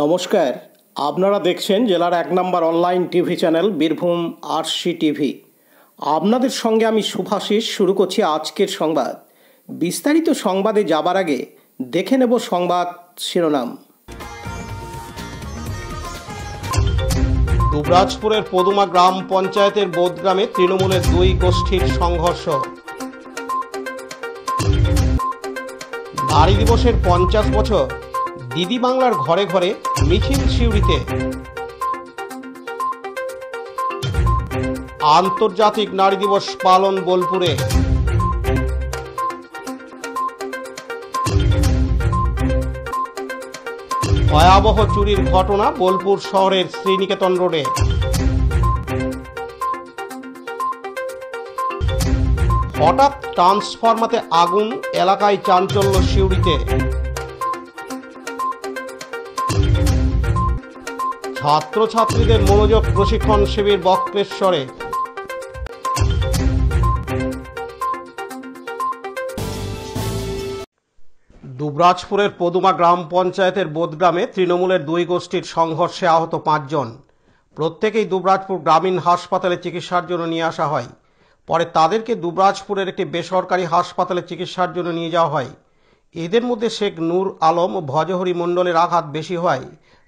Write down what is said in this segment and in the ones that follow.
নমস্কার, আপনারা দেখছেন জেলার 1 নম্বর online TV channel Birbhum RC TV. আপনাদের সঙ্গে আমি শুভাশিস। শুরু করছি আজকের সংবাদ। বিস্তারিত সংবাদে যাবার আগে দেখে নেব সংবাদ শিরোনাম। দুবরাজপুরের পদুমা গ্রাম পঞ্চায়েতের বোদগ্রামে তৃণমূলের দুই গোষ্ঠীর সংঘর্ষ। নারী দিবসের 50 বছর, দিদি বাংলার ঘরে ঘরে মিছিল সিউড়িতে। আন্তর্জাতিক নারী দিবস পালন বোলপুরে। ভয়াবহ চুরির ঘটনা বোলপুর শহরের শ্রীনিকেতন রোডে। হঠাৎ ট্রান্সফরমাতে আগুন, এলাকায় চাঞ্চল্য সিউড়িতে। ছাত্রছাত্রীদের মনোযোগ প্রশিক্ষণ শিবির বক্রেশ্বরে। দুবরাজপুরের পদুমা গ্রাম পঞ্চায়েতের বোদগ্রামে তৃণমূলের দুই গোষ্ঠীর সংঘর্ষে আহত 5 জন। প্রত্যেকেই দুবরাজপুর গ্রামীণ হাসপাতালে চিকিৎসার জন্য নিয়ে আসা হয়। পরে তাদেরকে দুবরাজপুরের একটি বেসরকারি হাসপাতালে চিকিৎসার জন্য নিয়ে যাওয়া হয়। এদের মধ্যে শেখ নূর আলম ভজহরি মণ্ডলের আঘাত বেশি হয়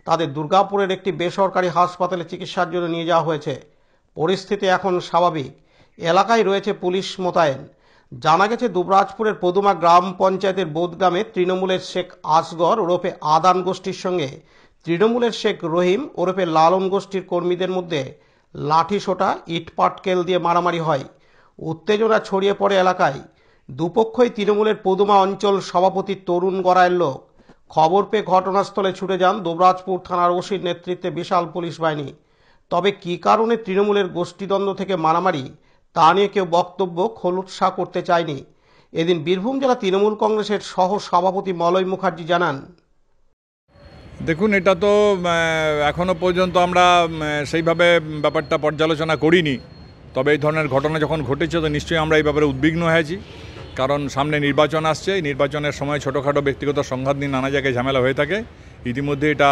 তাদের দুর্গাপুরের একটি বেসরকারি হাসপাতালে চিকিৎসার জন্য নিয়ে যাওয়া হয়েছে। পরিস্থিতি এখন স্বাভাবিক। এলাকায় রয়েছে পুলিশ মোতায়েন। জানা গেছে, দুবরাজপুরের পদুমা গ্রাম পঞ্চায়েতের বোদগ্রামে তৃণমূলের শেখ আসগর ওরফে আদান গোষ্ঠীর সঙ্গে তৃণমূলের শেখ রহিম ওরফে লালন গোষ্ঠীর কর্মীদের মধ্যে লাঠি সোটা, ইটপাটকেল দিয়ে মারামারি হয়। উত্তেজনা ছড়িয়ে পড়ে এলাকায়। দুপক্ষই তৃণমূলের পদুমা অঞ্চল সভাপতি তরুণ গড়াইয়ের লোক। খবর পেয়ে ঘটনাস্থলে ছুটে যান দুবরাজপুর থানার ওসির নেতৃত্বে বিশাল পুলিশ বাহিনী। তবে কী কারণে তৃণমূলের গোষ্ঠীদ্বন্দ্ব থেকে মারামারি, তা নিয়ে কেউ বক্তব্য খোলসা করতে চায়নি। এদিন বীরভূম জেলা তৃণমূল কংগ্রেসের সহ সভাপতি মলয় মুখার্জি জানান, দেখুন, এটা তো এখনও পর্যন্ত আমরা সেইভাবে ব্যাপারটা পর্যালোচনা করিনি। তবে এই ধরনের ঘটনা যখন ঘটেছে তো নিশ্চয়ই আমরা এই ব্যাপারে উদ্বিগ্ন হয়েছি। কারণ সামনে নির্বাচন আসছে। এই নির্বাচনের সময় ছোটোখাটো ব্যক্তিগত সংঘাত নিয়ে নানা জায়গায় ঝামেলা হয়ে থাকে। ইতিমধ্যে এটা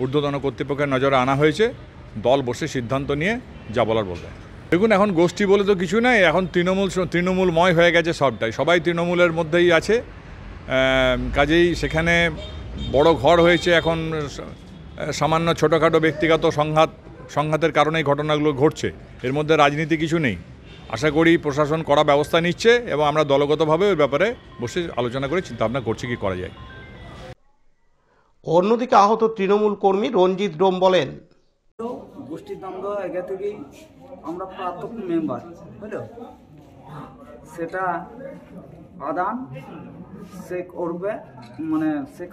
ঊর্ধ্বতন কর্তৃপক্ষের নজরে আনা হয়েছে। দল বসে সিদ্ধান্ত নিয়ে যা বলার বলবে। দেখুন, এখন গোষ্ঠী বলে তো কিছু নাই। এখন তৃণমূলময় হয়ে গেছে সবটাই। সবাই তৃণমূলের মধ্যেই আছে। কাজেই সেখানে বড় ঘর হয়েছে। এখন সামান্য ছোটোখাটো ব্যক্তিগত সংঘাতের কারণেই ঘটনাগুলো ঘটছে। এর মধ্যে রাজনীতি কিছু নেই। আশা করি প্রশাসন কড়া ব্যবস্থা নিচ্ছে এবং আমরা দলগতভাবে ওই ব্যাপারে বসে আলোচনা করে চিন্তাভাবনা করছি কী করা যায়। অন্যদিকে আহত তৃণমূল কর্মী রঞ্জিত ডোম বলেন, গোষ্ঠীদ্বন্দ্ব আগে থেকেই আমরা প্রাথমিক মেম্বার, বুঝলো, সেটা আদান শেখ ওরফে শেখ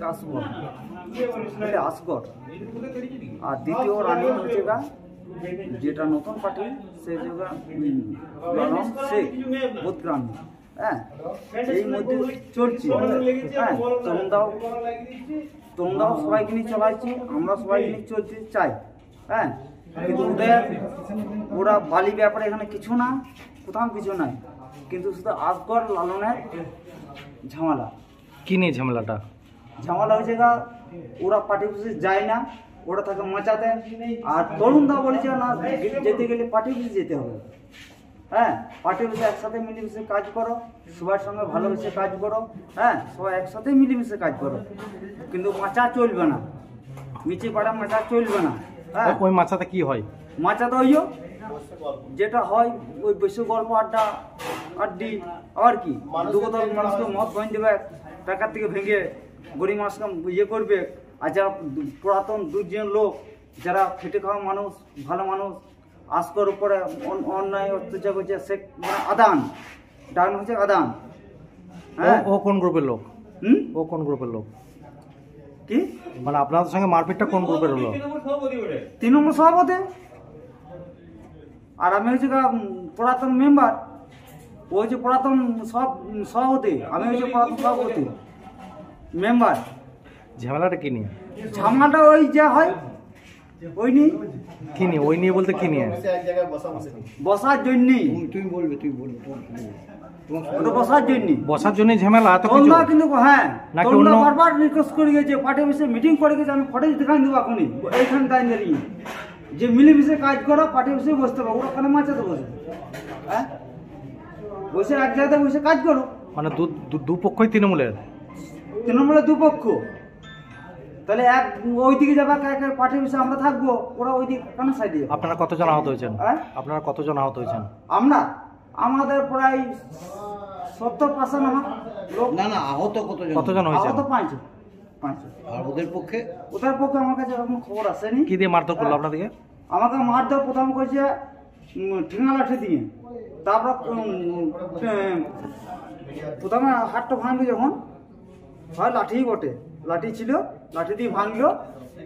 আসগর, আর দ্বিতীয় রানী হচ্ছে গা যেটা নতুন পার্টি সে জায়গা লালন শেখ বোদগ্রাম। হ্যাঁ, এই মধ্যে চলছি। হ্যাঁ, তরুণদাও সবাইকে নিয়ে চলাইছি, আমরা সবাইকে নিয়ে চলতে চাই। হ্যাঁ, কিন্তু ওরা বালি ব্যাপারে এখানে কিছু না, কোথাও কিছু নাই। কিন্তু শুধু আসগর লালনের ঝামেলা। কি নিয়ে ঝামেলাটা? ঝামেলা হয়েছে গা ওরা পার্টি অফিসে যায় না, ওরা থাকে মাচাতে। আর তরুণদা বলেছে না, যেতে গেলে পার্টি অফিসে যেতে হবে। হ্যাঁ, পার্টি অফিসে একসাথে মিলেমিশে কাজ করো, সবার সঙ্গে ভালোবেসে কাজ করো। হ্যাঁ, সবাই একসাথে মিলেমিশে কাজ করো, কিন্তু মাচা চলবে না, মিচি পাড়া মাচা চলবে না। হ্যাঁ, ওই মাচাতে কি হয়? মাচাতে ওই যেটা হয় ওই বেশি গল্প আড্ডি আর কি, দুগোতল মানুষকে মদ বইন দেবে, টাকার থেকে ভেঙে গরিব মানুষকে ইয়ে করবে। আর যারা পুরাতন দুজন লোক, যারা খেটে খাওয়া মানুষ, ভালো মানুষ, আসগর উপরে অন্যায় অত্যাচার করছে, শেখ আদান, ডান হচ্ছে আদান। হ্যাঁ, ও কোন গ্রুপের লোক? ও কোন গ্রুপের লোক? কি আপনাদের সঙ্গে মারপিটটা কোন গ্রুপের হলো? তৃণমূল সভাপতি। আর আমি হচ্ছে পুরাতন মেম্বার, ও হচ্ছে পুরাতন সভাপতি, আমি হচ্ছে পুরাতন সভাপতি মেম্বার। ঝামেলাটা কি নিয়ে? ঝামেলাটা ওই যা হয় ওই নিয়ে। কি নিয়ে? ওই নিয়ে বলতে কি নিয়ে? বসার জন্যই। ওটা বসার জন্য বসার জন্য ঝামেলা এত কিছু তোমরা কিন্তু হ্যাঁ নাকি তোমরা অন্য- বারবার রিকোয়েস্ট করে গেছে পার্টি অফিসে মিটিং করে গেছে, আমি ফটেজ দেখাই দেবো এখনই এইখানে দাঁড়িয়ে দাঁড়িয়ে যে মিলেমিশে কাজ করো পার্টি অফিসে বসতে পারো, ওরা ওখানে মাচাতে বসে হ্যাঁ বসে এক জায়গায় বসে কাজ করো। মানে দুপক্ষই তৃণমূলের। তৃণমূলের দুপক্ষ, তাহলে এক ওইদিকে যাবে পার্টি অফিসে আমরা থাকবো, ওরা ওইদিকে কেন সাইডে যাবে? আপনারা কতজন আহত হয়েছেন? হ্যাঁ? আপনারা কতজন আহত হয়েছেন? আমাদের প্রায় 70% আমার লোক। না না, আহত কতজন হয়েছেন? আহত 5 আর ওদের পক্ষে আমার কাছে এরকম খবর আসেনি। কি দিয়ে মারধর করলো আপনাদেরকে? আমাকে মারধর প্রথম করেছে ঠেঙা লাঠি দিয়ে, তারপর প্রথমে হাতটা ভাঙলো, যখন হয় লাঠি বটে, লাঠি ছিল, লাঠি দিয়ে ভাঙলো।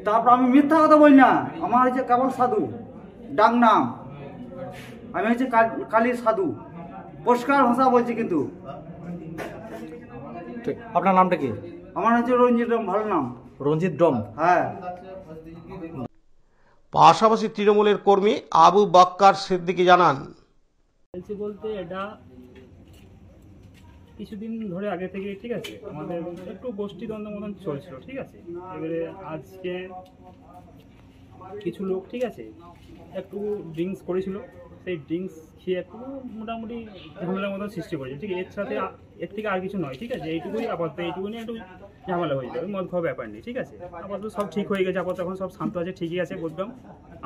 তারপর আমি মিথ্যা কথা বলি না, আমার হচ্ছে কেবল সাধু ডাক নাম, আমি হচ্ছে কালীর সাধু, পরিষ্কার ভাষা বলছি। কিন্তু আপনার নামটা কি? আমার হচ্ছে রঞ্জিত রাম, ভালো নাম রঞ্জিত ডম। হ্যাঁ। পাশাপাশি তৃণমূলের কর্মী আবু বাক্কার সিদ্দিকী জানান, বলতে এটা কিছুদিন ধরে আগে থেকে ঠিক আছে আমাদের একটু গোষ্ঠীদ্বন্দ্ব মতন চলছিল, ঠিক আছে। এবারে আজকে কিছু লোক ঠিক আছে একটু ড্রিঙ্কস করেছিল, সেই ড্রিঙ্কস খেয়ে একটু মোটামুটি ঝামেলার মতন সৃষ্টি করেছে, ঠিক আছে। এর সাথে এর থেকে আর কিছু নয়, ঠিক আছে। এইটুকুই আপাতত, এইটুকুনি একটু ঝামেলা হয়ে যাবে, মদ খাওয়া ব্যাপার নেই, ঠিক আছে। আপাতত সব ঠিক হয়ে গেছে, আপাতত এখন সব শান্ত আছে, ঠিকই আছে, বলতাম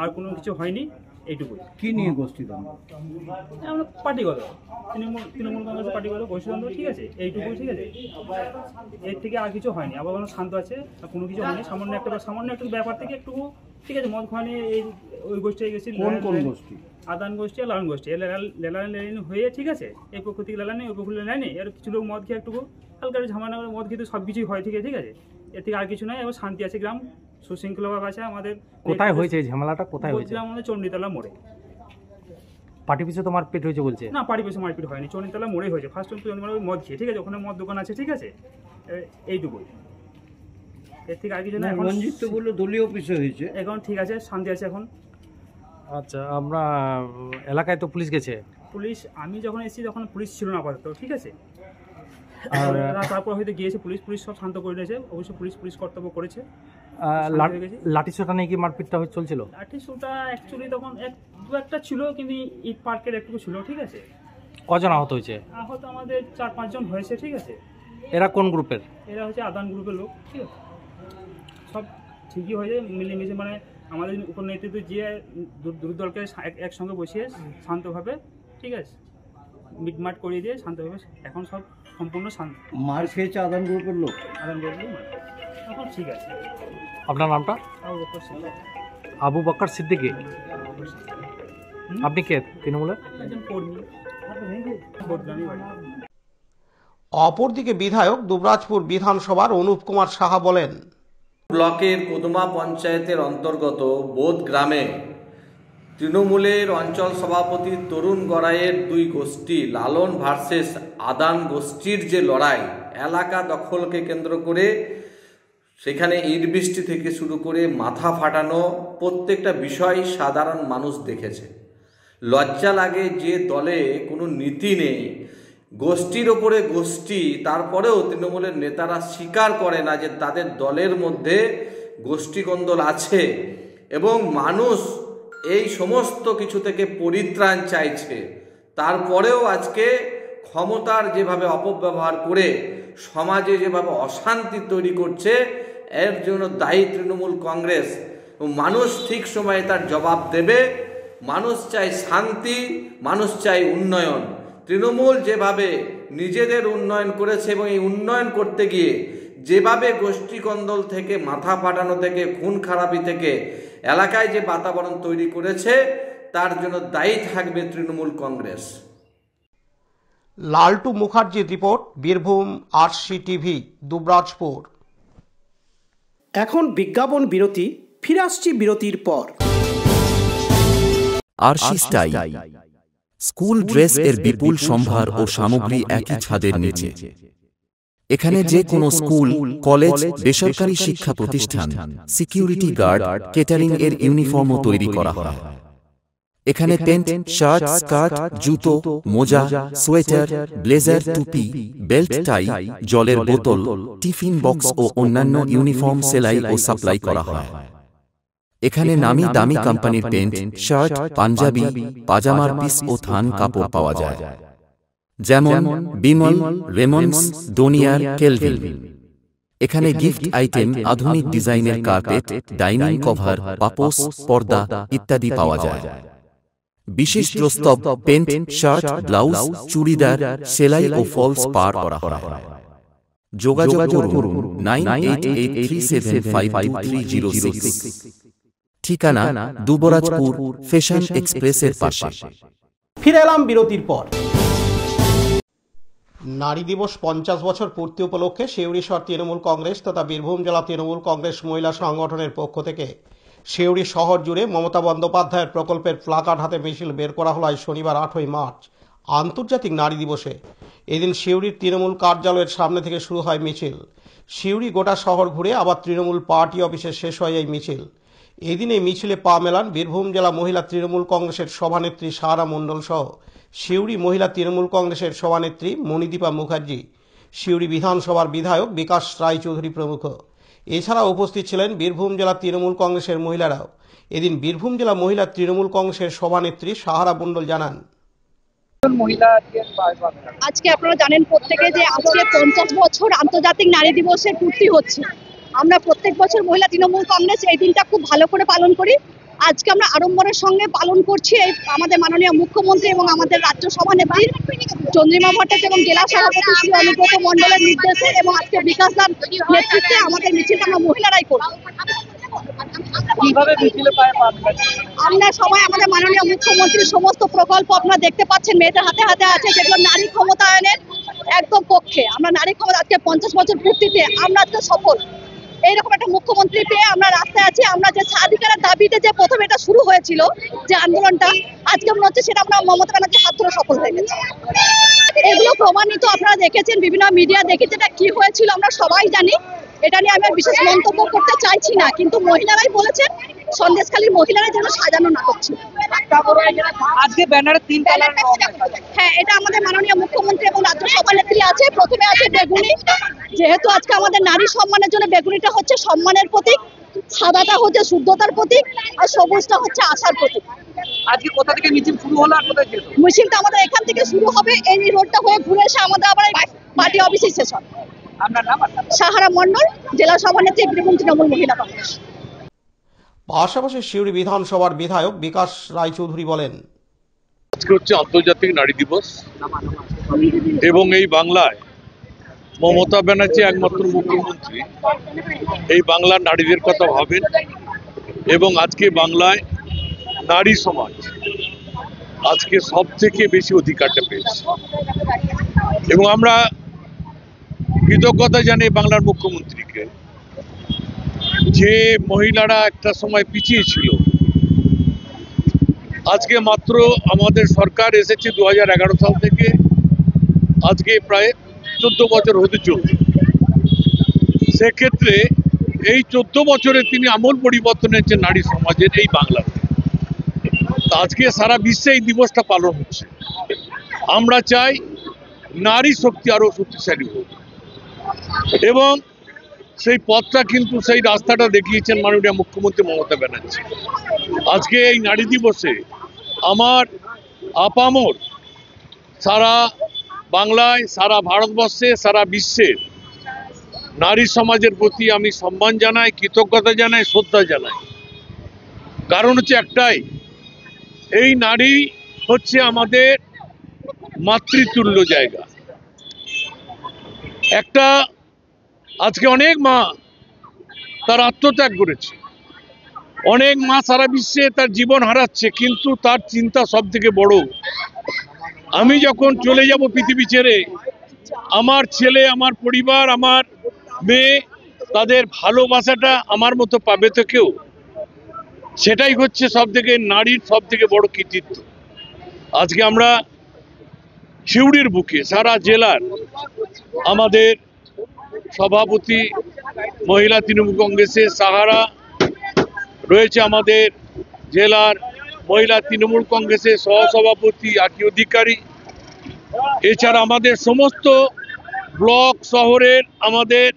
আর কোনো কিছু হয়নি, এইটুকুই। কি নিয়ে গোষ্ঠীদ্বন্দ্ব? আমরা পার্টিগত তৃণমূল কংগ্রেস পার্টিগত গোষ্ঠীদ্বন্দ্ব, ঠিক আছে, এইটুকুই, ঠিক আছে। এর থেকে আর কিছু হয়নি, আবার কোনো শান্ত আছে, কোনো কিছু হয়নি। সামান্য একটু ব্যাপার থেকে একটু, ঠিক আছে, মদ খাওয়া নিয়ে এই ওই গোষ্ঠী গেছি, কোন গোষ্ঠী? আদান গোষ্ঠী আর লালন গোষ্ঠী, লেলান হয়ে, ঠিক আছে। এই পক্ষ থেকে লেলানি, ওই পক্ষ লেলানি, আর কিছু লোক মদ খেয়ে একটু হালকা ঝামেলা, মদ খেতে সব কিছুই হয়, ঠিক আছে, ঠিক আছে। এর থেকে আর কিছু নয়, এবার শান্তি আছে, গ্রাম সুশৃঙ্খলভাবে আছে আমাদের। কোথায় হয়েছে এই ঝামেলাটা? কোথায় হয়েছে? বলছিলাম আমাদের চণ্ডীতলা মোড়ে। পার্টি পিছু তো মারপিট হয়েছে বলছে? না, পার্টি পেছনে মারপিট হয়নি, চণ্ডীতলা মোড়ে হয়েছে। ফার্স্ট ওই মদ খেয়ে, ঠিক আছে, ওখানে মদ দোকান আছে, ঠিক আছে, এইটুকুই। এর থেকে আর কিছু না। রঞ্জিত তো বললো দলীয় অফিসে হয়েছে। এখন ঠিক আছে, শান্তি আছে এখন। আচ্ছা, আমরা এলাকায় তো পুলিশ গেছে। পুলিশ আমি যখন এসেছি তখন পুলিশ ছিল না আপাতত, ঠিক আছে। আর তারপর হয়তো গিয়েছে পুলিশ সব শান্ত করে নিয়েছে। অবশ্য পুলিশ কর্তব্য করেছে। লাঠিসোঁটা নিয়ে কি মারপিটটা চলছিল? লাঠি সোটা অ্যাকচুয়ালি তখন দু একটা ছিল, কিন্তু ঈদ পার্কের একটু ছিল, ঠিক আছে। কজন আহত হয়েছে? আহত আমাদের 4-5 জন হয়েছে, ঠিক আছে। এরা কোন গ্রুপের? এরা হচ্ছে আদান গ্রুপের লোক, ঠিক আছে। সব ঠিকই হয়েছে, মিলেমিশে, মানে আমাদের উপর নেতৃত্ব যে দুই দলকে একসঙ্গে বসিয়ে শান্তভাবে, ঠিক আছে, মিটমাট করিয়ে দিয়ে শান্তভাবে এখন সব সম্পূর্ণ শান্ত। মার খেয়েছে আদান গ্রুপের লোক। আদান গ্রুপের এখন ঠিক আছে। আপনার নামটা? আবু বাক্কার সিদ্দিকী। আপনি কে? তৃণমূলের একজন কর্মী, বদগ্রামী বাড়ি। অপরদিকে বিধায়ক দুবরাজপুর বিধানসভার অনুপ কুমার সাহা বলেন, ব্লকের কোদমা পঞ্চায়েতের অন্তর্গত বোধ গ্রামে তৃণমূলের অঞ্চল সভাপতি তরুণ গড়াইয়ের দুই গোষ্ঠী লালন ভার্সেস আদান গোষ্ঠীর যে লড়াই, এলাকা দখলকে কেন্দ্র করে সেখানে ইট বৃষ্টি থেকে শুরু করে মাথা ফাটানো প্রত্যেকটা বিষয় সাধারণ মানুষ দেখেছে। লজ্জা লাগে যে দলে কোনো নীতি নেই, গোষ্ঠীর ওপরে গোষ্ঠী, তারপরেও তৃণমূলের নেতারা স্বীকার করে না যে তাদের দলের মধ্যে গোষ্ঠীকন্দল আছে এবং মানুষ এই সমস্ত কিছু থেকে পরিত্রাণ চাইছে। তারপরেও আজকে ক্ষমতার যেভাবে অপব্যবহার করে সমাজে যেভাবে অশান্তি তৈরি করছে, এর জন্য দায়ী তৃণমূল কংগ্রেস। মানুষ ঠিক সময়ে তার জবাব দেবে। মানুষ চায় শান্তি, মানুষ চায় উন্নয়ন। তৃণমূল যেভাবে নিজেদের উন্নয়ন করেছে এবং এই উন্নয়ন করতে গিয়ে যেভাবে গোষ্ঠীকন্দল থেকে, মাথা ফাটানো থেকে, খুন খারাপি থেকে এলাকায় যে বাতাবরণ তৈরি করেছে, তার জন্য দায়ী থাকবে তৃণমূল কংগ্রেস। লালটু মুখার্জির রিপোর্ট, বীরভূম RCTV, দুবরাজপুর। এখন বিজ্ঞাপন বিরতি, ফিরে আসছি বিরতির পর। আরশি স্টাইল স্কুল ড্রেস এর বিপুল সম্ভার ও সামগ্রী একই ছাদের নিচে। এখানে যে কোনো স্কুল, কলেজ, বেসরকারি শিক্ষা প্রতিষ্ঠান, সিকিউরিটি গার্ড, কেটারিং এর ইউনিফর্মও তৈরি করা হয়। এখানে প্যান্ট, শার্ট, স্কার্ট, জুতো, মোজা, সোয়েটার, ব্লেজার, টুপি, বেল্ট, টাই, জলের বোতল, টিফিন বক্স ও অন্যান্য ইউনিফর্ম সেলাই ও সাপ্লাই করা হয়। এখানে নামি দামি কোম্পানির প্যান্ট, শার্ট, পাঞ্জাবি, পাজামার পিস ও থান কাপড় পাওয়া যায়, যেমন বিমল, রেমন্ডস, ডোনিয়ার, কেলভিন। এখানে গিফট আইটেম, আধুনিক ডিজাইনের কার্পেট, ডাইনিং কভার, পাপোশ, পর্দা ইত্যাদি পাওয়া যায়। বিশেষ প্রস্তাব, প্যান্ট, শার্ট, ব্লাউজ, চুড়িদার, সেলাই ও ফলস পার করা হয়। যোগাযোগ করুন 9883752306। ঠিকানা দুবরাজপুর, ফ্যাশন এক্সপ্রেসের পাশে। ফিরে এলাম বিরতির পর। নারী দিবস 50 বছর পূর্তি উপলক্ষে সিউড়ি শহর তৃণমূল কংগ্রেস তথা বীরভূম জেলা তৃণমূল কংগ্রেস মহিলা সংগঠনের পক্ষ থেকে সিউড়ি শহর জুড়ে মমতা বন্দ্যোপাধ্যায়ের প্রকল্পের প্লাকার্ড হাতে মিছিল বের করা হলো শনিবার 8ই মার্চ আন্তর্জাতিক নারী দিবসে। এদিন সিউড়ির তৃণমূল কার্যালয়ের সামনে থেকে শুরু হয় মিছিল। সিউড়ি গোটা শহর ঘুরে আবার তৃণমূল পার্টি অফিসে শেষ হয় এই মিছিল। এদিন এই মিছিলে পা মেলান বীরভূম জেলা মহিলা তৃণমূল কংগ্রেসের সভানেত্রী সাহারা মণ্ডল সহ সিউড়ি মহিলা তৃণমূল কংগ্রেসের সভানেত্রী মণিদীপা মুখার্জি, সিউড়ি বিধানসভার বিধায়ক বিকাশ রায়চৌধুরী প্রমুখ। এছাড়া উপস্থিত ছিলেন বীরভূম জেলা তৃণমূল কংগ্রেসের মহিলারাও। এদিন বীরভূম জেলা মহিলা তৃণমূল কংগ্রেসের সভানেত্রী সাহারা মণ্ডল জানান, আজকে আপনারা জানেন প্রত্যেকে যে আজকে 50 বছর আন্তর্জাতিক নারী দিবসের পূর্তি হচ্ছে। আমরা প্রত্যেক বছর মহিলা তৃণমূল কংগ্রেস এই দিনটা খুব ভালো করে পালন করি। আজকে আমরা আড়ম্বরের সঙ্গে পালন করছি এই আমাদের মাননীয় মুখ্যমন্ত্রী এবং আমাদের রাজ্য সভানেত্রী চন্দ্রিমা ভট্টাচার্য এবং জেলা সভাপতি শ্রী অনুব্রত মণ্ডলের নির্দেশে এবং আজকে বিকাশ দার নেতৃত্বে আমাদের মিছিলটা আমরা মহিলারাই করব। আমরা সবাই আমাদের মাননীয় মুখ্যমন্ত্রীর সমস্ত প্রকল্প আপনারা দেখতে পাচ্ছেন মেয়েদের হাতে হাতে আছে, যেগুলো নারী ক্ষমতায়নের একদম পক্ষে। আমরা নারী ক্ষমতা আজকে 50 বছর পূর্তিতে আমরা আজকে সফল। এইরকম একটা মুখ্যমন্ত্রী পেয়ে আমরা রাস্তায় আছি। আমরা যে স্বাধিকারের দাবিতে যে প্রথমে এটা শুরু হয়েছিল যে আন্দোলনটা, আজকে মনে হচ্ছে সেটা আমরা মমতা ব্যানার্জির হাত ধরে সফল হয়ে গেছি। এগুলো প্রমাণিত, আপনারা দেখেছেন, বিভিন্ন মিডিয়া দেখেছে এটা কি হয়েছিল আমরা সবাই জানি। এটা নিয়ে আমি বিশেষ মন্তব্য করতে চাইছি না, কিন্তু মহিলারাই বলেছেন সন্দেশখালীর মহিলারা যেন সাজানো নাটক ছিল। আজকে ব্যানারে 3 কালার, হ্যাঁ, এটা আমাদের মাননীয় মুখ্যমন্ত্রী এবং রাজ্য সভানেত্রী আছে। প্রথমে আছে বেগুনি, যেহেতু আজকে আমাদের নারী সম্মানের জন্য বেগুনিটা হচ্ছে সম্মানের প্রতীক, সাদাটা হচ্ছে শুদ্ধতার প্রতীক, আর সবুজটা হচ্ছে আশার প্রতীক। আজকে কোথা থেকে মিছিল শুরু হলো আর কোথায় শেষ হবে? মিছিলটা আমাদের এখান থেকে শুরু হবে, এই রোডটা হয়ে ঘুরে এসে আমাদের আবার পার্টি অফিসে শেষ হবে। আপনার নাম? সাহারা মণ্ডল, জেলা সভানেত্রী বীরভূম তৃণমূল মহিলা কংগ্রেস। পাশাপাশি সিউড়ি বিধানসভার বিধায়ক বিকাশ রায়চৌধুরী বলেন, আজকে হচ্ছে আন্তর্জাতিক নারী দিবস এবং এই বাংলায় মমতা ব্যানার্জি একমাত্র মুখ্যমন্ত্রী এই বাংলার নারীদের কথা ভাবেন এবং আজকে বাংলায় নারী সমাজ আজকে সব থেকে বেশি অধিকারটা পেয়েছে এবং আমরা কৃতজ্ঞতা জানাই বাংলার মুখ্যমন্ত্রীকে যে মহিলারা একটা সময় পিছিয়ে ছিল। আজকে মাত্র আমাদের সরকার এসেছে 2011 সাল থেকে, আজকে প্রায় 14 বছর হতে চলছে। সেক্ষেত্রে এই 14 বছরে তিনি আমূল পরিবর্তন এনেছেন নারী সমাজের এই বাংলাতে। আজকে সারা বিশ্বে এই দিবসটা পালন হচ্ছে। আমরা চাই নারী শক্তি আরো শক্তিশালী হোক এবং সেই পথটা কিন্তু সেই রাস্তাটা দেখিয়েছেন মাননীয় মুখ্যমন্ত্রী মমতা ব্যানার্জি। আজকে এই নারী দিবসে আমার আপামর সারা বাংলায়, সারা ভারতবর্ষে, সারা বিশ্বের নারী সমাজের প্রতি আমি সম্মান জানাই, কৃতজ্ঞতা জানাই, শ্রদ্ধা জানাই। কারণ হচ্ছে একটাই, এই নারী হচ্ছে আমাদের মাতৃতুল্য জায়গা। একটা আজকে অনেক মা তার আত্মত্যাগ করেছে, অনেক মা সারা বিশ্বে তার জীবন হারাচ্ছে, কিন্তু তার চিন্তা সব থেকে বড়, আমি যখন চলে যাব পৃথিবী ছেড়ে আমার ছেলে, আমার পরিবার, আমার মেয়ে তাদের ভালোবাসাটা আমার মতো পাবে তো কেউ। সেটাই হচ্ছে সব থেকে নারীর সব থেকে বড় কৃতিত্ব। আজকে আমরা সিউড়ির বুকে সারা জেলার আমাদের সভাপতি মহিলা তৃণমূল কংগ্রেসের সাহারা রয়েছে, আমাদের জেলার মহিলা তৃণমূল কংগ্রেসের সহসভাপতি আকি অধিকারী, এছাড়া আমাদের সমস্ত ব্লক শহরের আমাদের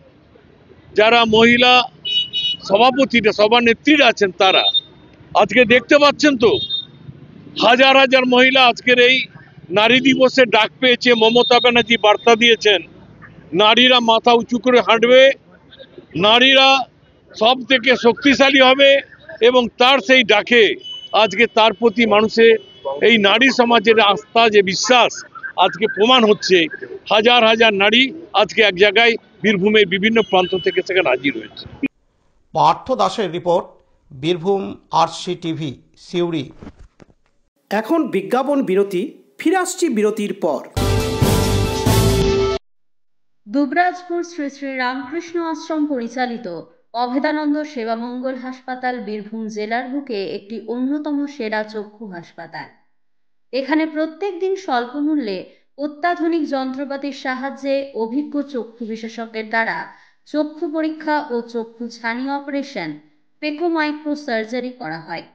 যারা মহিলা সভাপতিরা সভানেত্রীরা আছেন তারা আজকে দেখতে পাচ্ছেন তো হাজার হাজার মহিলা আজকের এই নারী দিবসে ডাক পেয়েছে। মমতা ব্যানার্জি বার্তা দিয়েছেন নারীরা মাথা উঁচু করে হাঁটবে, নারীরা সব থেকে শক্তিশালী হবে এবং তার সেই ডাকে আজকে তার প্রতি মানুষের এই নারী সমাজের আস্থা যে বিশ্বাস আজকে প্রমাণ হচ্ছে। হাজার হাজার নারী আজকে এক জায়গায় বীরভূমের বিভিন্ন প্রান্ত থেকে সেখানে হাজির হয়েছে। পার্থ দাসের report, Birbhum RC TV, Suri. এখন বিজ্ঞাপন বিরতি, ফিরে আসছি বিরতির পর। দুবরাজপুর শ্রী শ্রী রামকৃষ্ণ আশ্রম পরিচালিত অভেদানন্দ সেবামঙ্গল হাসপাতাল বীরভূম জেলার বুকে একটি অন্যতম সেরা চক্ষু হাসপাতাল। এখানে প্রত্যেক দিন স্বল্প মূল্যে অত্যাধুনিক যন্ত্রপাতির সাহায্যে অভিজ্ঞ চক্ষু বিশেষজ্ঞের দ্বারা চক্ষু পরীক্ষা ও চক্ষু ছানি অপারেশন, পেকো মাইক্রো সার্জারি করা হয়।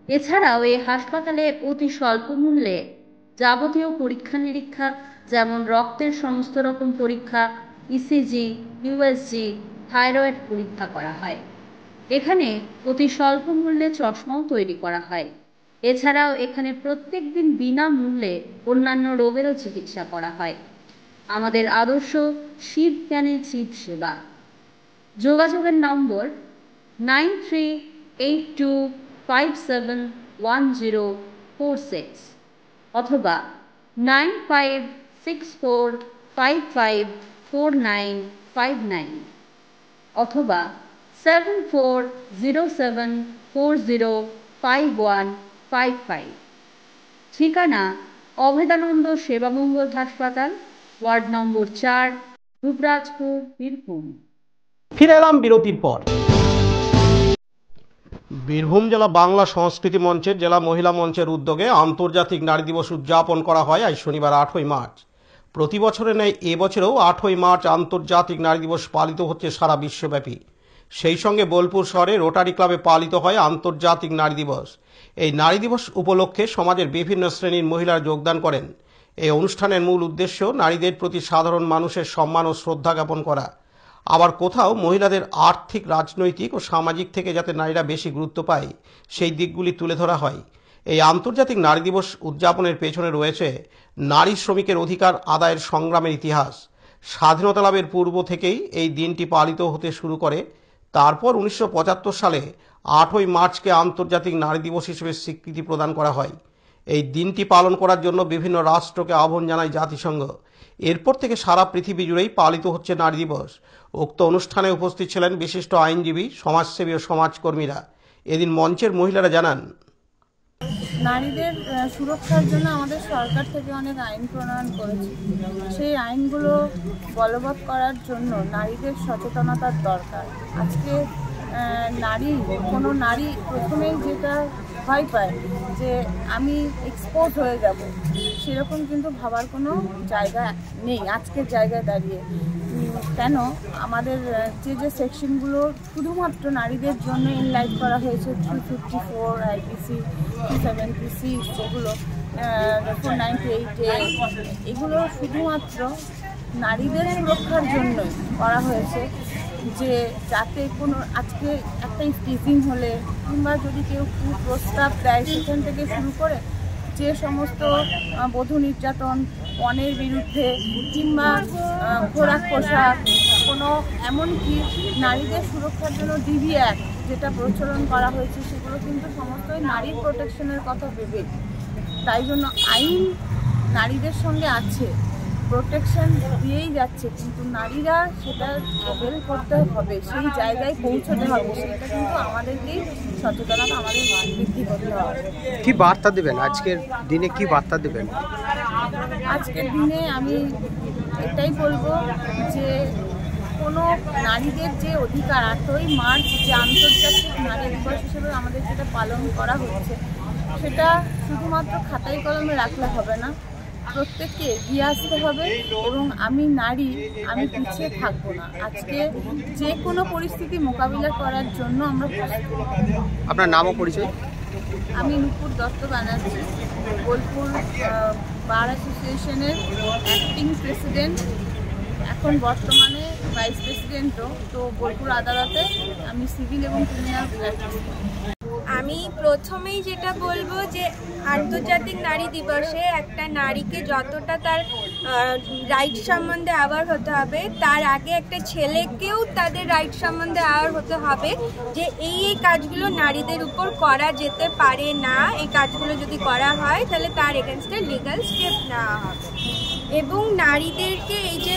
এছাড়াও এই হাসপাতালে অতি স্বল্প মূল্যে যাবতীয় পরীক্ষা নিরীক্ষা যেমন রক্তের সমস্ত রকম পরীক্ষা, ইসিজি, ইউএসজি, থাইরয়েড পরীক্ষা করা হয়। এখানে অতি স্বল্প মূল্যে চশমাও তৈরি করা হয়। এছাড়াও এখানে প্রত্যেক দিন বিনামূল্যে অন্যান্য রোগেরও চিকিৎসা করা হয়। আমাদের আদর্শ শিব জ্ঞানের চিৎ সেবা। যোগাযোগের নম্বর 9382571046 অথবা 9564554959 অথবা 7407405155। ঠিকানা অভেদানন্দ সেবামঙ্গল হাসপাতাল, ওয়ার্ড নম্বর 4, দুবরাজপুর, বীরভূম। ফিরে এলাম বিরতির পর। বীরভূম জেলা বাংলা সংস্কৃতি মঞ্চের জেলা মহিলা মঞ্চের উদ্যোগে আন্তর্জাতিক নারী দিবস উদযাপন করা হয় আজ শনিবার 8ই মার্চ। প্রতি বছরের ন্যায় এবছরেও 8ই মার্চ আন্তর্জাতিক নারী দিবস পালিত হচ্ছে সারা বিশ্বব্যাপী। সেই সঙ্গে বোলপুর শহরে রোটারি ক্লাবে পালিত হয় আন্তর্জাতিক নারী দিবস। এই নারী দিবস উপলক্ষে সমাজের বিভিন্ন শ্রেণীর মহিলারা যোগদান করেন। এই অনুষ্ঠানের মূল উদ্দেশ্য নারীদের প্রতি সাধারণ মানুষের সম্মান ও শ্রদ্ধা জ্ঞাপন করা। আবার কোথাও মহিলাদের আর্থিক, রাজনৈতিক ও সামাজিক থেকে যাতে নারীরা বেশি গুরুত্ব পায় সেই দিকগুলি তুলে ধরা হয়। এই আন্তর্জাতিক নারী দিবস উদযাপনের পেছনে রয়েছে নারী শ্রমিকের অধিকার আদায়ের সংগ্রামের ইতিহাস। স্বাধীনতা লাভের পূর্ব থেকেই এই দিনটি পালিত হতে শুরু করে। তারপর 1975 সালে 8ই মার্চকে আন্তর্জাতিক নারী দিবস হিসেবে স্বীকৃতি প্রদান করা হয়। এই দিনটি পালন করার জন্য বিভিন্ন রাষ্ট্রকে আহ্বান জানায় জাতিসংঘ। এরপর থেকে সারা পৃথিবী জুড়েই পালিত হচ্ছে নারী দিবস। উক্ত অনুষ্ঠানে উপস্থিত ছিলেন বিশিষ্ট আইনজীবী, সমাজসেবী ও সমাজকর্মীরা। এদিন মঞ্চের মহিলারা জানান, নারীদের সুরক্ষার জন্য আমাদের সরকার থেকে অনেক আইন প্রণয়ন করেছে। সেই আইনগুলো বলবৎ করার জন্য নারীদের সচেতনতার দরকার। আজকে কোনো নারী প্রথমেই যেটা ভয় পায় যে আমি এক্সপোজ হয়ে যাব, সেরকম কিন্তু ভাবার কোনো জায়গা নেই আজকের জায়গায় দাঁড়িয়ে। কেন আমাদের যে সেকশনগুলো শুধুমাত্র নারীদের জন্য ইনলাইট করা হয়েছে, 354 আইপিসি, 276 যেগুলো 498 এগুলো শুধুমাত্র নারীদের সুরক্ষার জন্যই করা হয়েছে। যে যাতে কোনো আজকে একটা স্টিচিং হলে কিংবা যদি কেউ কুপ্রস্তাব দেয় সেখান থেকে শুরু করে যে সমস্ত বধূ নির্যাতন, পণের বিরুদ্ধে কিংবা খোরাক পোশাক, কোনো এমনকি নারীদের সুরক্ষার জন্য ডিবি অ্যাক্ট যেটা প্রচলন করা হয়েছে, সেগুলো কিন্তু সমস্তই নারীর প্রোটেকশনের কথা ভেবে। তাই জন্য আইন নারীদের সঙ্গে আছে, প্রোটেকশন দিয়েই যাচ্ছে, কিন্তু নারীরা সেটা অ্যাভেল করতে হবে, সেই জায়গায় পৌঁছতে হবে। সেটা কিন্তু আমাদেরকেই সচেতনতা আমাদের বৃদ্ধি করতে হবে। কি বার্তা দেবেন আজকের দিনে, কি বার্তা দেবেন? আজকের দিনে আমি এটাই বলবো যে কোনো নারীদের যে অধিকার, 8ই মার্চ যে আন্তর্জাতিক নারী দিবস হিসেবে আমাদের যেটা পালন করা হচ্ছে, সেটা শুধুমাত্র খাতায় কলমে রাখলে হবে না। প্রত্যেককে এগিয়ে আসতে হবে এবং আমি নারী, আমি পিছিয়ে থাকবো না। আজকে যে কোনো পরিস্থিতি মোকাবিলা করার জন্য আমরা প্রস্তুত। আপনার নাম ও পরিচয়? আমি নুপুর দত্ত ব্যানার্জি, বোলপুর বার অ্যাসোসিয়েশনের অ্যাক্টিং প্রেসিডেন্ট, এখন বর্তমানে ভাইস প্রেসিডেন্টও। তো বোলপুর আদালতে আমি সিভিল এবং ক্রিমিনাল প্র্যাকটিস করি। আমি প্রথমেই যেটা বলবো যে আন্তর্জাতিক নারী দিবসে একটা নারীকে যতটা তার রাইট সম্বন্ধে অ্যাওয়ার হতে হবে, তার আগে একটা ছেলেকেও তাদের রাইট সম্বন্ধে অ্যাওয়ার হতে হবে যে এই কাজগুলো নারীদের উপর করা যেতে পারে না। এই কাজগুলো যদি করা হয় তাহলে তার এগেনস্টে লিগ্যাল স্টেপ নেওয়া হবে। এবং নারীদেরকে এই যে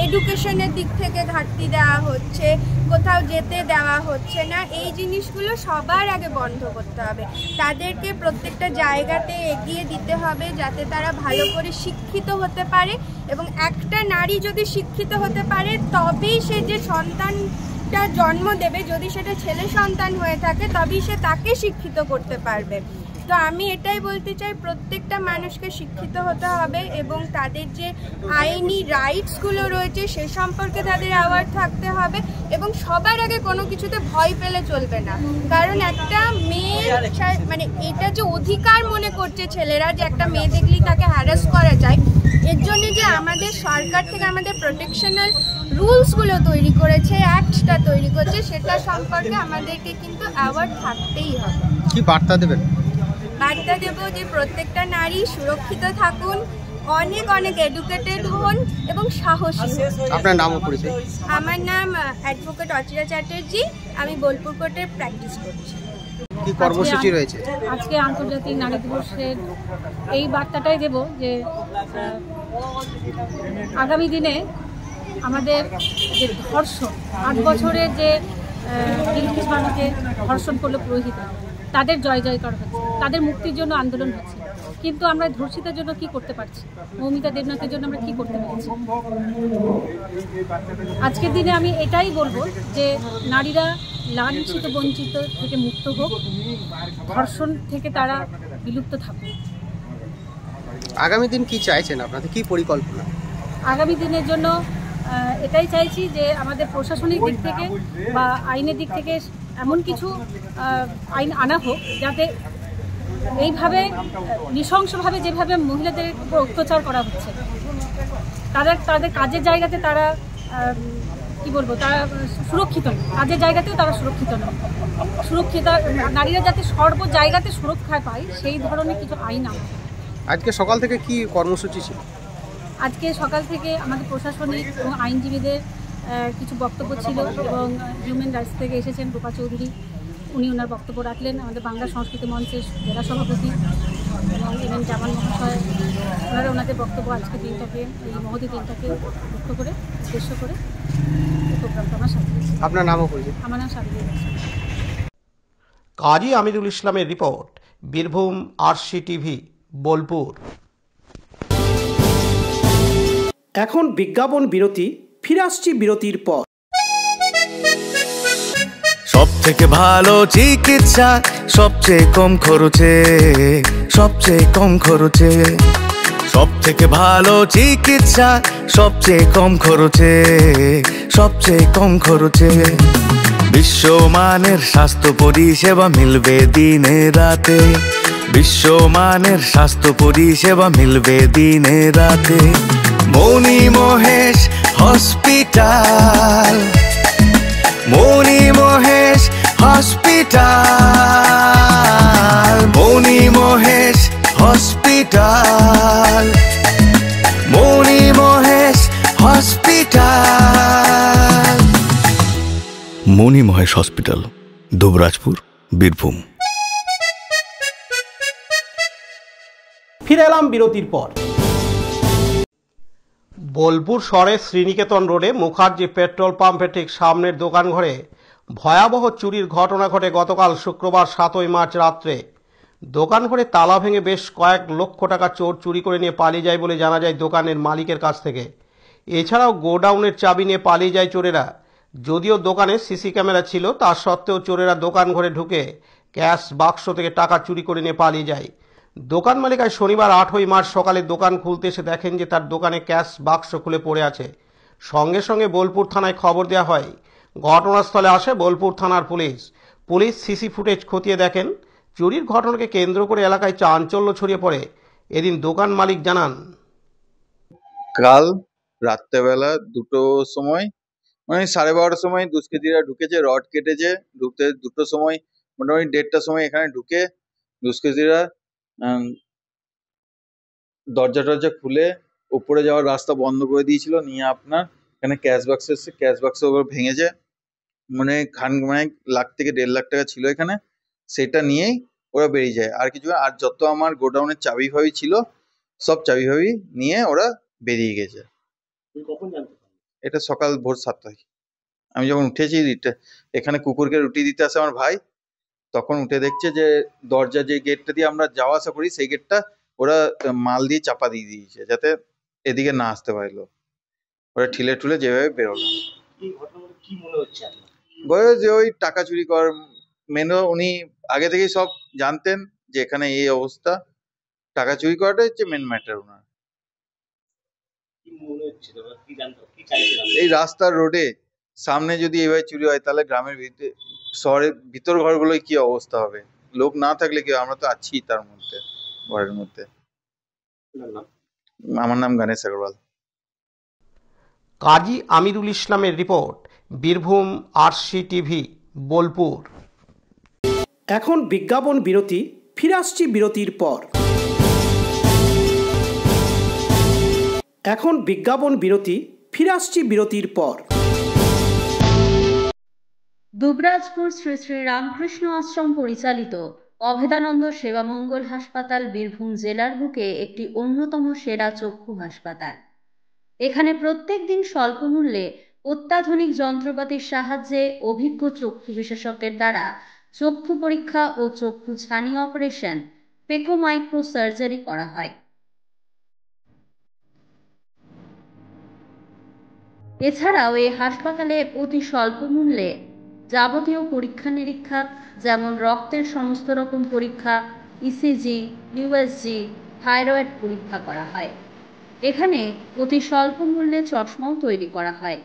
এডুকেশনের দিক থেকে ঘাটতি দেওয়া হচ্ছে, কোথাও যেতে দেওয়া হচ্ছে না, এই জিনিসগুলো সবার আগে বন্ধ করতে হবে। তাদেরকে প্রত্যেকটা জায়গাতে এগিয়ে দিতে হবে যাতে তারা ভালো করে শিক্ষিত হতে পারে। এবং একটা নারী যদি শিক্ষিত হতে পারে তবেই সে যে সন্তানটা জন্ম দেবে, যদি সেটা ছেলে সন্তান হয়ে থাকে তবেই সে তাকে শিক্ষিত করতে পারবে। তো আমি এটাই বলতে চাই, প্রত্যেকটা মানুষকে শিক্ষিত হতে হবে এবং তাদের যে আইনি রাইটসগুলো রয়েছে সে সম্পর্কে তাদের অ্যাওয়ার থাকতে হবে। এবং সবার আগে কোনো কিছুতে ভয় পেলে চলবে না, কারণ একটা মেয়ে মানে এটা যে অধিকার মনে করছে ছেলেরা যে একটা মেয়ে দেখলেই তাকে হ্যারাস করা যায়, এর জন্য যে আমাদের সরকার থেকে আমাদের প্রোটেকশনাল রুলসগুলো তৈরি করেছে, অ্যাক্টটা তৈরি করছে, সেটা সম্পর্কে আমাদেরকে কিন্তু অ্যাওয়ার থাকতেই হবে। কি বার্তা দেবেন? বার্তা দেব যে প্রত্যেকটা নারী সুরক্ষিত থাকুন, অনেক অনেক এডুকেটেড হন এবং সাহসী। আপনার নাম ও পরিচয়? আমার নাম অ্যাডভোকেট অচিরা চ্যাটার্জি, আমি বোলপুর কোর্টে প্র্যাকটিস করছি। কি কর্মসূচি রয়েছে? আজকে আন্তর্জাতিক নারী দিবসের এই বার্তাটাই দেব যে আগামী দিনে আমাদের যে ধর্ষণ, 8 বছরের যে বিলকিস বানুকে ধর্ষণ করলো পুরোহিত, তাদের জয় জয়কার হচ্ছে, তাদের মুক্তির জন্য আন্দোলন হচ্ছে, কিন্তু আমরা ধর্ষিতার জন্য কি করতে পারছি? মৌমিতা দেবনাথের জন্য আমরা কি করতে পারছি? আজকের দিনে আমি এটাই বলবো যে নারীরা লাঞ্ছিত বঞ্চিত থেকে মুক্ত হোক, ধর্ষণ থেকে তারা বিলুপ্ত থাকুক। আগামী দিন কি চাইছেন আপনাদের, কি পরিকল্পনা? আগামী দিনের জন্য এটাই চাইছি যে আমাদের প্রশাসনিক দিক থেকে বা আইনের দিক থেকে এমন কিছু আইন আনা হোক যাতে এইভাবে নৃশংসভাবে যেভাবে মহিলাদের উপর অত্যাচার করা হচ্ছে, তাদের কাজের জায়গাতে তারা কি বলবো, তারা সুরক্ষিত নয়, কাজের জায়গাতেও তারা সুরক্ষিত নয়। নারীরা যাতে সর্ব জায়গাতে সুরক্ষা পায় সেই ধরনের কিছু আইন আনা। আজকে সকাল থেকে কি কর্মসূচি ছিল? আজকে সকাল থেকে আমাদের প্রশাসনিক এবং আইনজীবীদের কিছু বক্তব্য ছিল এবং হিউম্যান রাইটস থেকে এসেছেন রূপা চৌধুরী, উনি ওনার বক্তব্য রাখলেন। আমাদের বাংলা সংস্কৃতি মঞ্চের জেলা সভাপতি এবং এমএন জামান মহাশয়, ওনারা ওনাদের বক্তব্য আজকে দিনটাকে, এই মহতী দিনটাকে লক্ষ্য করে উদ্দেশ্য করে এই প্রোগ্রামটা আমার সাথে। আপনার নামও পরিচয়? আমার নাম সাবিনা। কাজী আমিরুল ইসলামের report, Birbhum RC TV, Bolpur. এখন বিজ্ঞাপন বিরতি, ফিরে আসছি বিরতির পর। সব থেকে ভালো চিকিৎসা সবচেয়ে কম খরচে, সবচেয়ে কম খরচে। সব থেকে ভালো চিকিৎসা সবচেয়ে কম খরচে, সবচেয়ে কম খরচে। বিশ্বমানের স্বাস্থ্য পরিষেবা মিলবে দিনে রাতে, বিশ্বমানের স্বাস্থ্য পরিষেবা মিলবে দিনে রাতে। মণি মহেশ হসপিটাল, মণি মহেশ হসপিটাল, মণি মহেশ হসপিটাল, মণি মহেশ হসপিটাল। মণি মহেশ হসপিটাল, দুবরাজপুর, বীরভূম। ফিরে এলাম বিরতির পর। বোলপুর শহরের শ্রীনিকেতন রোডে মুখার্জি পেট্রোল পাম্পের ঠিক সামনের দোকান ঘরে ভয়াবহ চুরির ঘটনা ঘটে গতকাল শুক্রবার 7 মার্চ রাত্রে। দোকান ঘরে তালা ভেঙে বেশ কয়েক লক্ষ টাকা চোর চুরি করে নিয়ে পালিয়ে যায় বলে জানা যায় দোকানের মালিকের কাছ থেকে। এছাড়াও গোডাউনের চাবি নিয়ে পালিয়ে যায় চোরেরা। যদিও দোকানে সিসি ক্যামেরা ছিল, তা সত্ত্বেও চোরেরা দোকান ঘরে ঢুকে ক্যাশ বাক্স থেকে টাকা চুরি করে নিয়ে পালিয়ে যায়। দোকান মালিক আজ শনিবার 8ই মার্চ সকালে দোকান খুলতে এসে দেখেন যে তার দোকানে ক্যাশ বাক্স খুলে পড়ে আছে। সঙ্গে সঙ্গে বোলপুর থানায় খবর দেওয়া হয়। ঘটনাস্থলে আসে বোলপুর থানার পুলিশ সিসি ফুটেজ খতিয়ে দেখেন। চুরির ঘটনাকে কেন্দ্র করে এলাকায় চাঞ্চল্য ছড়িয়ে পড়ে। এদিন দোকান মালিক জানান, কাল রাত্রেবেলা 2টোর সময় মানে 12:30 সময় দুষ্কৃতীরা ঢুকেছে, রড কেটেছে। ঢুকতে 2টোর সময় মোটামুটি 1:30টার সময় এখানে ঢুকে দুষ্কৃতীরা দরজা খুলে উপরে যাওয়ার রাস্তা বন্ধ করে দিয়েছিল। নিয়ে আপনার এখানে ক্যাশ বাক্স এসছে, ক্যাশ বাক্স ভেঙেছে। মানে লাখ থেকে 1.5 লাখ টাকা ছিল এখানে, সেটা নিয়েই ওরা বেরিয়ে যায়। আর কিছু আর যত আমার গোডাউনের চাবি ফাবি ছিল সব চাবি ফাবি নিয়ে ওরা বেরিয়ে গেছে। এটা সকাল ভোর 7টায় আমি যখন উঠেছি, এখানে কুকুরকে রুটি দিতে আসে আমার ভাই, তখন উঠে দেখছে যে দরজা যে গেটটা দিয়ে আমরা যাওয়া আসা করি সেই গেটটা ওরা মাল দিয়ে চাপা দিয়ে দিয়েছে যাতে এদিকে না আসতে পারলো। ওরা ঠিলে ঠুলে যেভাবে বেরোলো। বয়স যে ওই টাকা চুরি করার উনি আগে থেকেই সব জানতেন যে এখানে এই অবস্থা, টাকা চুরি করাটা হচ্ছে মেন ম্যাটার ওনার। এই রাস্তার রোডে সামনে যদি এইভাবে চুরি হয় তাহলে গ্রামের ভিতরে শহরের ভিতর ঘরগুলোয় কি অবস্থা হবে? লোক না থাকলে কি? আমরা তো আছি তার মধ্যে, ঘরের মধ্যে। আমার নাম গণেশ আগরওয়াল। কাজী আমিরুল ইসলামের রিপোর্ট, বীরভূম RCTV, বোলপুর। এখন বিজ্ঞাপন বিরতি, ফিরে আসছি বিরতির পর। এখন বিজ্ঞাপন বিরতি, ফিরে আসছি বিরতির পর। দুবরাজপুর শ্রী শ্রী রামকৃষ্ণ আশ্রম পরিচালিত অভেদানন্দ সেবামঙ্গল হাসপাতাল বীরভূম জেলার বুকে একটি অন্যতম সেরা চক্ষু হাসপাতাল। এখানে প্রত্যেক দিন স্বল্প মূল্যে অত্যাধুনিক যন্ত্রপাতির সাহায্যে অভিজ্ঞ চক্ষু বিশেষজ্ঞের দ্বারা চক্ষু পরীক্ষা ও চক্ষু ছানি অপারেশন, পেকো মাইক্রো সার্জারি করা হয়। এছাড়াও এই হাসপাতালে অতি স্বল্প মূল্যে যাবতীয় পরীক্ষা নিরীক্ষা যেমন রক্তের সমস্ত রকম পরীক্ষা, ECG, USG, থাইরয়েড পরীক্ষা করা হয়। এখানে অতি স্বল্প মূল্যে চশমাও তৈরি করা হয়।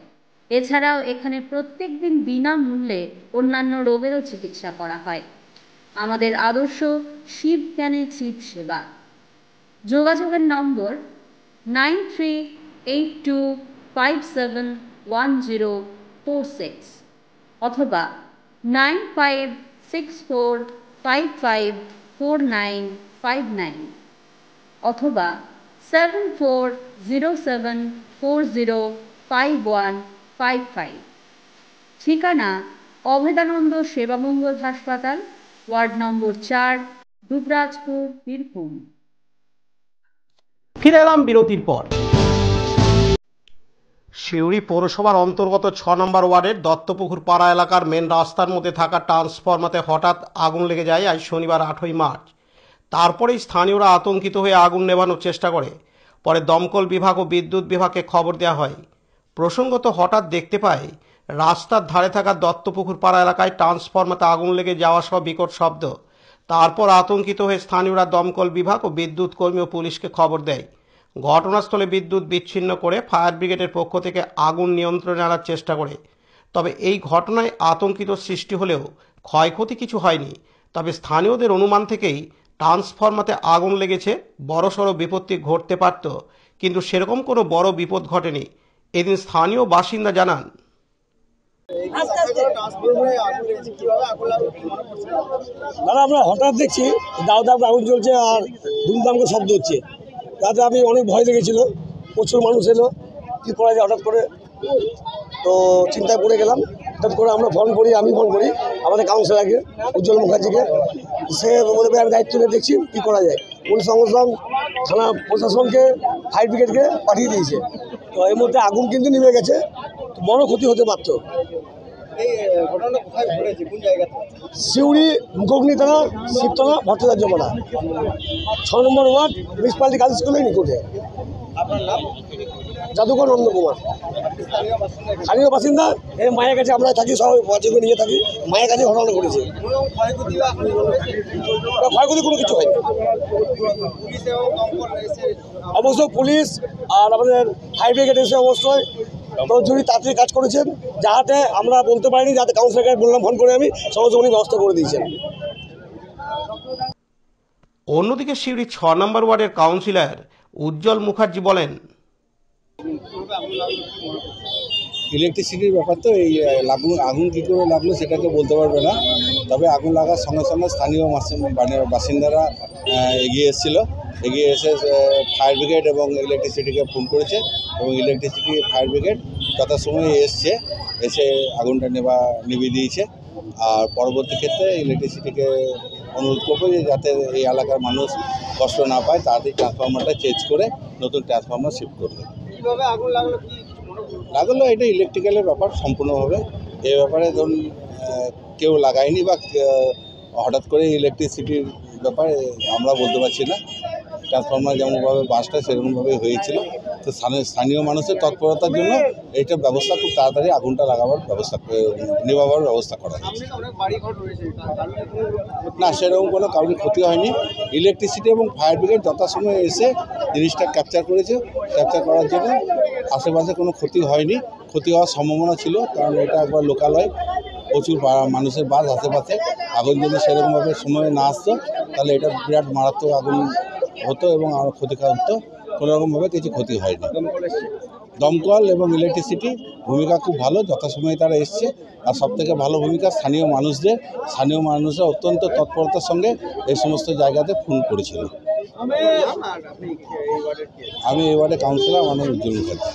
এছাড়াও এখানে প্রত্যেক দিন বিনামূল্যে অন্যান্য রোগেরও চিকিৎসা করা হয়। আমাদের আদর্শ শিব জ্ঞানে চিত সেবা। যোগাযোগের নম্বর 9382571046 অথবা 9564554959 অথবা 7407405155। ঠিকানা অভেদানন্দ সেবামঙ্গল হাসপাতাল, ওয়ার্ড নম্বর 4, দুবরাজপুর, বীরভূম। ফিরে এলাম বিরতির পর। সিউড়ি পৌরসভার অন্তর্গত 6 নম্বর ওয়ার্ডের দত্তপুকুর পাড়া এলাকার মেন রাস্তার মধ্যে থাকা ট্রান্সফরমারে হঠাৎ আগুন লেগে যায় আজ শনিবার 8ই মার্চ। তারপরেই স্থানীয়রা আতঙ্কিত হয়ে আগুন নেভানোর চেষ্টা করে। পরে দমকল বিভাগ ও বিদ্যুৎ বিভাগকে খবর দেওয়া হয়। প্রসঙ্গত হঠাৎ দেখতে পায় রাস্তার ধারে থাকা দত্তপুকুর পাড়া এলাকায় ট্রান্সফরমারে আগুন লেগে যাওয়া সহ বিকট শব্দ। তারপর আতঙ্কিত হয়ে স্থানীয়রা দমকল বিভাগ ও বিদ্যুৎ কর্মী ও পুলিশকে খবর দেয়। ঘটনাস্থলে বিদ্যুৎ বিচ্ছিন্ন করে ফায়ার ব্রিগেডের পক্ষ থেকে আগুন নিয়ন্ত্রণে আনার চেষ্টা করে। তবে এই ঘটনায় আতঙ্কিত সৃষ্টি হলেও ক্ষয়ক্ষতি কিছু হয়নি। তবে স্থানীয়দের অনুমান থেকেই ট্রান্সফরমারে আগুন লেগেছে, বড়সড় বিপত্তি ঘটতে পারত, কিন্তু সেরকম কোনো বড় বিপদ ঘটেনি। এদিন স্থানীয় বাসিন্দা জানান, দাদা আমরা হঠাৎ দেখছি দাও দাও আগুন জ্বলছে আর ধুমধাম করে শব্দ হচ্ছে। তাতে আমি অনেক ভয় লেগেছিল, প্রচুর মানুষ এলো, কী করা যায় হঠাৎ করে, তো চিন্তায় পড়ে গেলাম। হঠাৎ করে আমরা ফোন করি, আমি ফোন করি আমাদের কাউন্সিলরকে উজ্জ্বল মুখার্জিকে। সে বলবে আমি দায়িত্ব নিয়ে দেখছি কী করা যায়। উনি সঙ্গে সঙ্গে থানা প্রশাসনকে, ফায়ার ব্রিগেডকে পাঠিয়ে দিয়েছে। তো এর মধ্যে আগুন কিন্তু নেমে গেছে, বড় ক্ষতি হতে পারত। সিউড়ি মুখগ্নি থানা, শিবতলা, ভট্টাচার্য পাড়া, 6 নম্বর ওয়ার্ড, মিউনিসিপ্যালিটি গার্লস স্কুলের নিকটে। জাদুকর নন্দকুমার। স্থানীয় বাসিন্দা এই মায়ের কাছে আমরা থাকি, সবাই বাচ্চাকে নিয়ে থাকি, মায়ের কাছে ঘটনা ঘটেছে। ক্ষয়ক্ষতি কোনো কিছু হয়নি। অবশ্য পুলিশ আর আমাদের ফায়ার ব্রিগেড এসে অবশ্যই যদি তাড়াতাড়ি কাজ করেছেন, যাতে আমরা বলতে পারিনি, যাতে কাউন্সিলরকে বললাম ফোন করে, আমি সমস্ত উনি ব্যবস্থা করে দিয়েছেন। অন্যদিকে সিউড়ি 6 নম্বর ওয়ার্ডের কাউন্সিলর উজ্জ্বল মুখার্জি বলেন, ইলেকট্রিসিটির ব্যাপার তো, এই আগুন কী করে লাগলো সেটা তো বলতে পারবে না, তবে আগুন লাগার সঙ্গে সঙ্গে স্থানীয় বাসিন্দারা এগিয়ে এসে ফায়ার ব্রিগেড এবং ইলেকট্রিসিটিকে ফোন করেছে এবং ইলেকট্রিসিটি ফায়ার ব্রিগেড যথাসময়ে এসে আগুনটা নিভিয়ে দিয়েছে। আর পরবর্তী ক্ষেত্রে ইলেকট্রিসিটিকে অনুরোধ করবো যে যাতে এই এলাকার মানুষ কষ্ট না পায়, তাড়াতাড়ি ট্রান্সফরমারটা চেঞ্জ করে নতুন ট্রান্সফরমার শিফট করবে। কীভাবে আগুন লাগলো এটা ইলেকট্রিক্যালের ব্যাপার সম্পূর্ণভাবে। এই ব্যাপারে ধরুন কেউ লাগায়নি বা হঠাৎ করে ইলেকট্রিসিটির ব্যাপারে আমরা বলতে পারছি না। ট্রান্সফরমার যেমনভাবে বাসটা সেরকমভাবে হয়েছিল, তো স্থানীয় মানুষের তৎপরতার জন্য এইটা ব্যবস্থা খুব তাড়াতাড়ি আগুনটা নেভাবার ব্যবস্থা করা হয়েছে। না, সেরকম কোনো কারোর ক্ষতি হয়নি। ইলেকট্রিসিটি এবং ফায়ার ব্রিগেড যথাসময়ে এসে জিনিসটা ক্যাপচার করার জন্য আশেপাশে কোনো ক্ষতি হয়নি। ক্ষতি হওয়ার সম্ভাবনা ছিল, কারণ এটা একবার লোকালয়, প্রচুর মানুষের বাস আশেপাশে। আগুন যদি সেরকমভাবে সময়ে না আসতো তাহলে এটা বিরাট মারাত্মক আগুন হতো এবং আরও ক্ষতিকর হতো। কোনোরকমভাবে কিছু ক্ষতি হয়নি। দমকল এবং ইলেকট্রিসিটি ভূমিকা খুব ভালো, যথাসময়ে তারা এসছে। আর সবথেকে ভালো ভূমিকা স্থানীয় মানুষরা অত্যন্ত তৎপরতার সঙ্গে এই সমস্ত জায়গাতে ফোন করেছিল। আমি এই ওয়ার্ডে কাউন্সিলর, আমার নাম উজ্জ্বল মুখার্জি।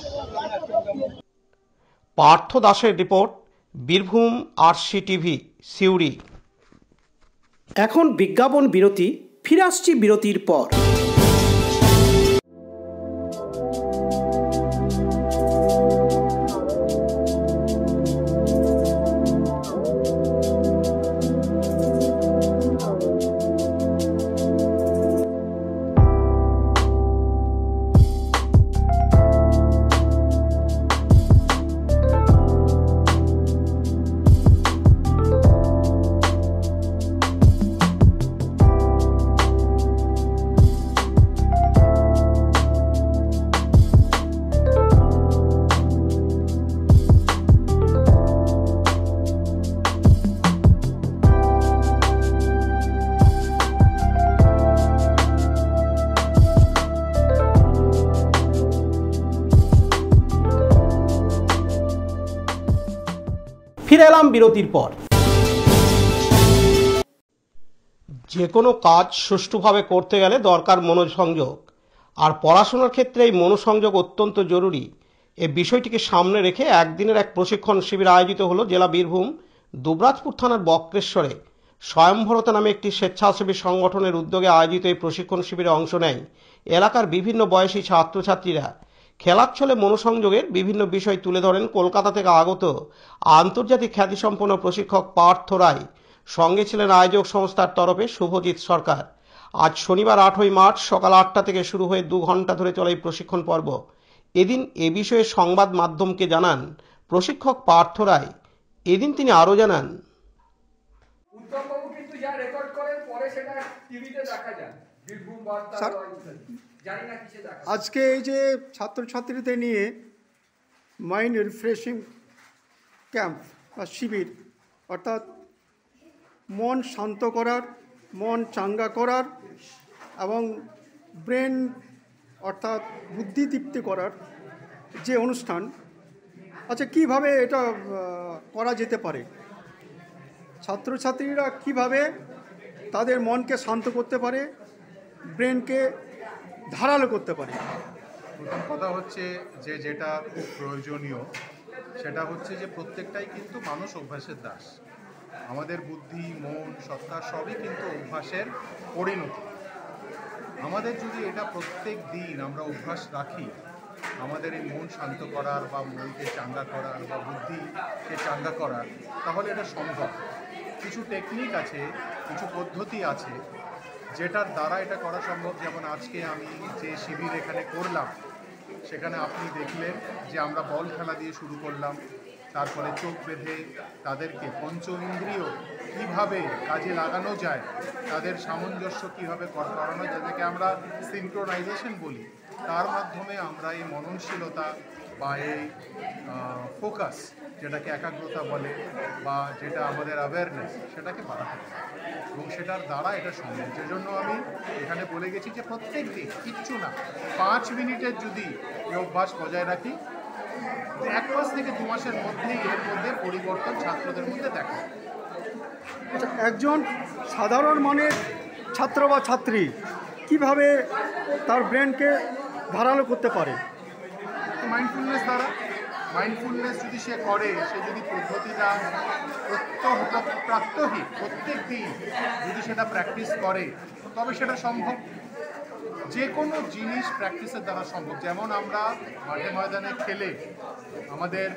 পার্থ দাসের report, Birbhum RC TV, Suri. এখন বিজ্ঞাপন বিরতি, ফিরে আসছি বিরতির পর। ফিরে এলাম বিরতির পর। যে কোনো কাজ সুষ্ঠুভাবে করতে গেলে দরকার মনোসংযোগ, আর পড়াশোনার ক্ষেত্রে এই মনোসংযোগ অত্যন্ত জরুরি। এই বিষয়টিকে সামনে রেখে একদিনের এক প্রশিক্ষণ শিবির আয়োজিত হলো জেলা বীরভূম দুবরাজপুর থানার বক্রেশ্বরে। স্বয়ংভরতা নামে একটি স্বেচ্ছাসেবী সংগঠনের উদ্যোগে আয়োজিত এই প্রশিক্ষণ শিবিরে অংশ নেয় এলাকার বিভিন্ন বয়সী ছাত্রছাত্রীরা। খেলার ছলে মনোসংযোগের বিভিন্ন বিষয় তুলে ধরেন কলকাতা থেকে আগত আন্তর্জাতিক খ্যাতিসম্পন্ন প্রশিক্ষক পার্থ রায়। সঙ্গে ছিলেন আয়োজক সংস্থার তরফে শুভজিৎ সরকার। আজ শনিবার 8ই মার্চ সকাল 8টা থেকে শুরু হয়ে 2 ঘন্টা ধরে চলে এই প্রশিক্ষণ পর্ব। এদিন এ বিষয়ে সংবাদ মাধ্যমকে জানান প্রশিক্ষক পার্থ রায়। এদিন তিনি আরও জানান, আজকে এই যে ছাত্রছাত্রীদের নিয়ে মাইন্ড রিফ্রেশিং ক্যাম্প বা শিবির, অর্থাৎ মন শান্ত করার, মন চাঙ্গা করার এবং ব্রেন অর্থাৎ বুদ্ধিদীপ্তি করার যে অনুষ্ঠান, আচ্ছা কীভাবে এটা করা যেতে পারে, ছাত্রছাত্রীরা কিভাবে তাদের মনকে শান্ত করতে পারে, ব্রেনকে ধারালো করতে পারে। প্রথম কথা হচ্ছে যে যেটা খুব প্রয়োজনীয় সেটা হচ্ছে যে প্রত্যেকটাই কিন্তু মানুষ অভ্যাসের দাস। আমাদের বুদ্ধি, মন, সত্তা সবই কিন্তু অভ্যাসের পরিণতি। আমাদের যদি এটা প্রত্যেক দিন আমরা অভ্যাস রাখি, আমাদের এই মন শান্ত করার বা মনকে চাঙ্গা করার বা বুদ্ধিকে চাঙ্গা করার, তাহলে এটা সম্ভব। কিছু টেকনিক আছে, কিছু পদ্ধতি আছে যেটার দ্বারা এটা করা সম্ভব। যেমন আজকে আমি যে শিবির এখানে করলাম, সেখানে আপনি দেখলেন যে আমরা বল খেলা দিয়ে শুরু করলাম, তারপরে চোখ বেঁধে তাদেরকে পঞ্চ ইন্দ্রিয় কীভাবে কাজে লাগানো যায়, তাদের সামঞ্জস্য কীভাবে করানো যায়, যাকে আমরা সিনক্রোনাইজেশন বলি, তার মাধ্যমে আমরা এই মননশীলতা বা এই ফোকাস, যেটাকে একাগ্রতা বলে বা যেটা আমাদের অ্যাওয়ারনেস, সেটাকে বাড়াতে পারি এবং সেটার দ্বারা এটা সম্ভব। সেজন্য আমি এখানে বলে গেছি যে প্রত্যেক দিন কিচ্ছু না 5 মিনিটের যদি এই অভ্যাস বজায় রাখি, 1 মাস থেকে 2 মাসের মধ্যেই এর মধ্যে পরিবর্তন ছাত্রদের মধ্যে দেখা যায়। আচ্ছা, একজন সাধারণ মানের ছাত্র বা ছাত্রী কিভাবে তার ব্রেনকে ধারালো করতে পারে? মাইন্ডফুলনেস দ্বারা। মাইন্ডফুলনেস যদি সে করে, সে যদি পদ্ধতিটা প্রাত্যহিক প্রত্যেক দিন যদি সেটা প্র্যাকটিস করে, তবে সেটা সম্ভব। যে কোনো জিনিস প্র্যাকটিসের দ্বারা সম্ভব। যেমন আমরা মাঠে ময়দানে খেলে আমাদের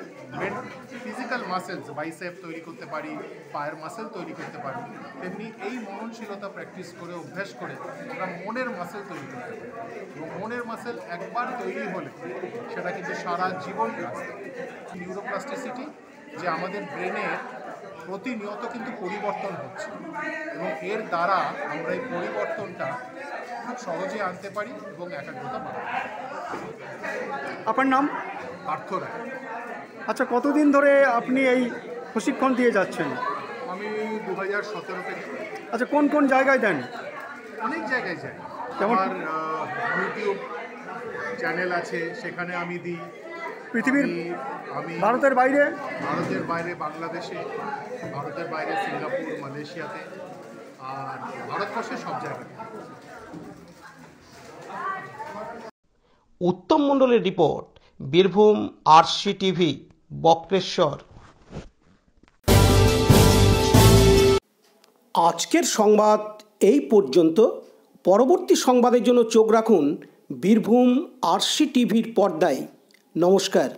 ফিজিক্যাল মাসেলস, বাইসেপ তৈরি করতে পারি, পায়ের মাসেল তৈরি করতে পারি, তেমনি এই মননশীলতা প্র্যাকটিস করে অভ্যাস করে আমরা মনের মাসেল তৈরি করতে পারি। এবং মনের মাসেল একবার তৈরি হলে সেটা কিন্তু সারা জীবন কাজ করে। নিউরোপ্লাস্টিসিটি, যে আমাদের ব্রেনের প্রতিনিয়ত কিন্তু পরিবর্তন হচ্ছে এবং এর দ্বারা আমরা এই পরিবর্তনটা খুব সহজে আনতে পারি এবং একাগ্রতা বাড়াতে পারি। আপনার নাম? পার্থ রায়। আচ্ছা, কতদিন ধরে আপনি এই প্রশিক্ষণ দিয়ে যাচ্ছেন? আমি 2017 থেকে। আচ্ছা, কোন কোন জায়গায় দেন? অনেক জায়গায় যাই। যেমন আমার ইউটিউব চ্যানেল আছে, সেখানে আমি দিই। পৃথিবীর আমি ভারতের বাইরে? ভারতের বাইরে বাংলাদেশে, ভারতের বাইরে সিঙ্গাপুর, মালয়েশিয়াতে, আর ভারতবর্ষের সব জায়গায়। উত্তম মণ্ডলের report, Birbhum RC TV, Bakreshwar. আজকের সংবাদ এই পর্যন্ত। পরবর্তী সংবাদের জন্য চোখ রাখুন বীরভূম আরসি টিভির পর্দায়। নমস্কার।